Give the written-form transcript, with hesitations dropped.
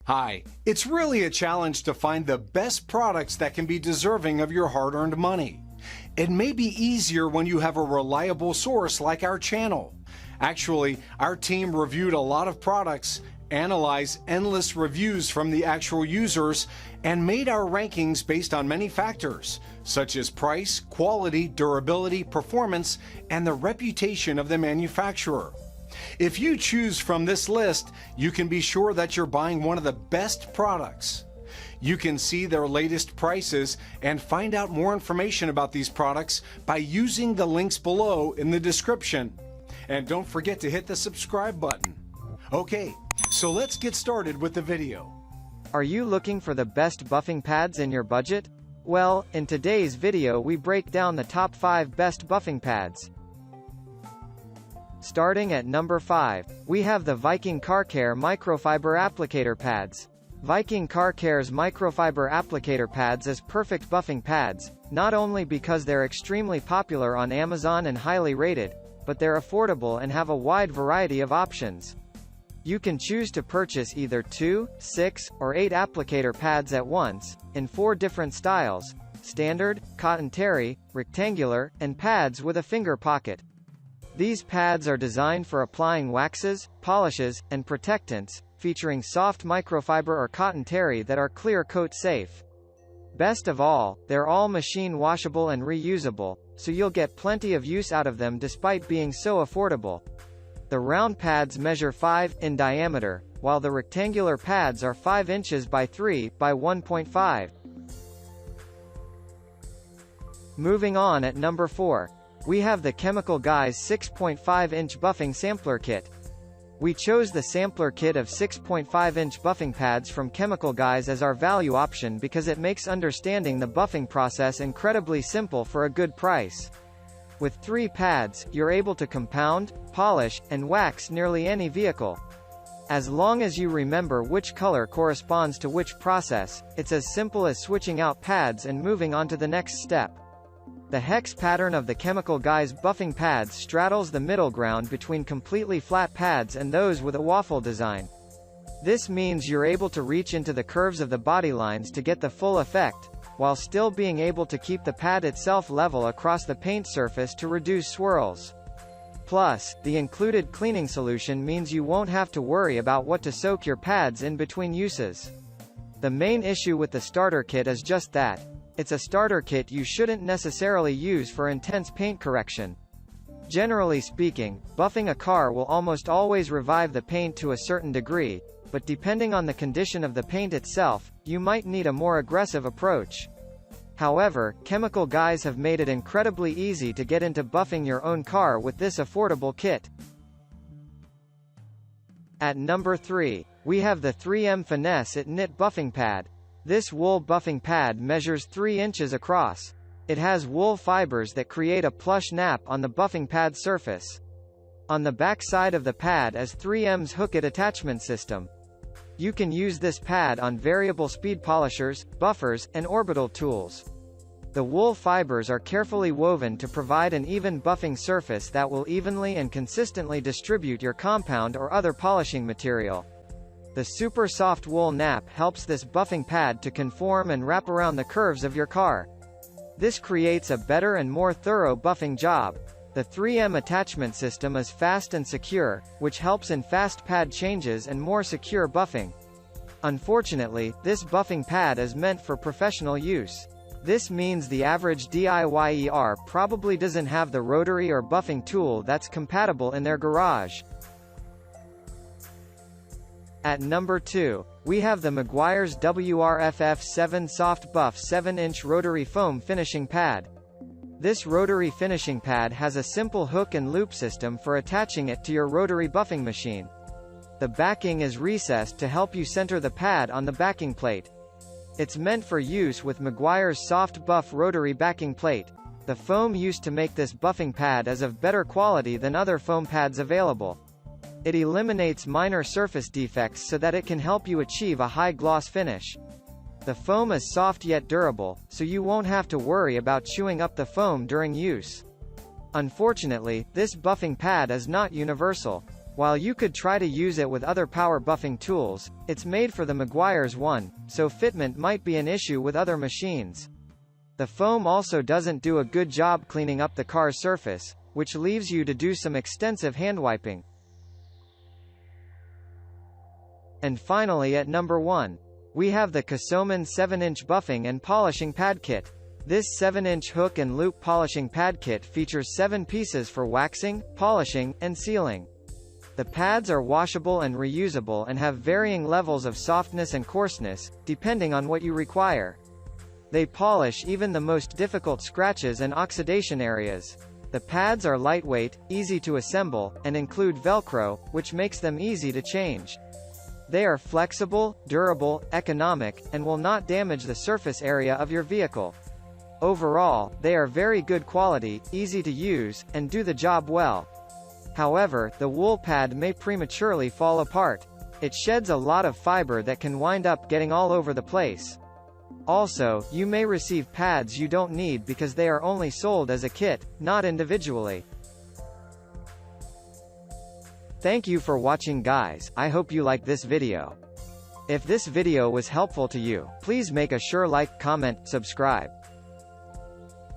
Hi, it's really a challenge to find the best products that can be deserving of your hard-earned money. It may be easier when you have a reliable source like our channel. Actually, our team reviewed a lot of products, analyzed endless reviews from the actual users, and made our rankings based on many factors, such as price, quality, durability, performance, and the reputation of the manufacturer. If you choose from this list, you can be sure that you're buying one of the best products. You can see their latest prices and find out more information about these products by using the links below in the description. And don't forget to hit the subscribe button. Okay, so let's get started with the video. Are you looking for the best buffing pads in your budget? Well, in today's video we break down the top 5 best buffing pads. Starting at number 5, we have the Viking Car Care Microfiber Applicator Pads. Viking Car Care's Microfiber Applicator Pads is perfect buffing pads, not only because they're extremely popular on Amazon and highly rated, but they're affordable and have a wide variety of options. You can choose to purchase either 2, 6, or 8 applicator pads at once, in 4 different styles: standard, cotton terry, rectangular, and pads with a finger pocket. These pads are designed for applying waxes, polishes, and protectants, featuring soft microfiber or cotton terry that are clear coat safe. Best of all, they're all machine washable and reusable, so you'll get plenty of use out of them despite being so affordable. The round pads measure 5 in diameter, while the rectangular pads are 5 inches by 3 by 1.5. Moving on at number 4. We have the Chemical Guys 6.5-inch Buffing Sampler Kit. We chose the sampler kit of 6.5-inch buffing pads from Chemical Guys as our value option because it makes understanding the buffing process incredibly simple for a good price. With 3 pads, you're able to compound, polish, and wax nearly any vehicle. As long as you remember which color corresponds to which process, it's as simple as switching out pads and moving on to the next step. The hex pattern of the Chemical Guys buffing pads straddles the middle ground between completely flat pads and those with a waffle design. This means you're able to reach into the curves of the body lines to get the full effect, while still being able to keep the pad itself level across the paint surface to reduce swirls. Plus, the included cleaning solution means you won't have to worry about what to soak your pads in between uses. The main issue with the starter kit is just that. It's a starter kit you shouldn't necessarily use for intense paint correction. Generally speaking, buffing a car will almost always revive the paint to a certain degree, but depending on the condition of the paint itself, you might need a more aggressive approach. However, Chemical Guys have made it incredibly easy to get into buffing your own car with this affordable kit. At number 3, we have the 3M Finesse-it Knit Buffing Pad. This wool buffing pad measures 3 inches across. It has wool fibers that create a plush nap on the buffing pad surface. On the back side of the pad is 3M's Hook-it attachment system. You can use this pad on variable speed polishers, buffers, and orbital tools. The wool fibers are carefully woven to provide an even buffing surface that will evenly and consistently distribute your compound or other polishing material. The super soft wool nap helps this buffing pad to conform and wrap around the curves of your car. This creates a better and more thorough buffing job. The 3M attachment system is fast and secure, which helps in fast pad changes and more secure buffing. Unfortunately, this buffing pad is meant for professional use. This means the average DIYer probably doesn't have the rotary or buffing tool that's compatible in their garage. At number 2, we have the Meguiar's WRFF7 Soft Buff 7-inch Rotary Foam Finishing Pad. This rotary finishing pad has a simple hook and loop system for attaching it to your rotary buffing machine. The backing is recessed to help you center the pad on the backing plate. It's meant for use with Meguiar's Soft Buff Rotary Backing Plate. The foam used to make this buffing pad is of better quality than other foam pads available. It eliminates minor surface defects so that it can help you achieve a high gloss finish. The foam is soft yet durable, so you won't have to worry about chewing up the foam during use. Unfortunately, this buffing pad is not universal. While you could try to use it with other power buffing tools, it's made for the Meguiar's one, so fitment might be an issue with other machines. The foam also doesn't do a good job cleaning up the car's surface, which leaves you to do some extensive hand wiping. And finally at number 1, we have the Casoman 7-inch buffing and polishing pad kit. This 7-inch hook and loop polishing pad kit features 7 pieces for waxing, polishing, and sealing. The pads are washable and reusable and have varying levels of softness and coarseness, depending on what you require. They polish even the most difficult scratches and oxidation areas. The pads are lightweight, easy to assemble, and include Velcro, which makes them easy to change. They are flexible, durable, economic, and will not damage the surface area of your vehicle. Overall, they are very good quality, easy to use, and do the job well. However, the wool pad may prematurely fall apart. It sheds a lot of fiber that can wind up getting all over the place. Also, you may receive pads you don't need because they are only sold as a kit, not individually. Thank you for watching guys, I hope you liked this video. If this video was helpful to you, please make a sure like, comment, subscribe.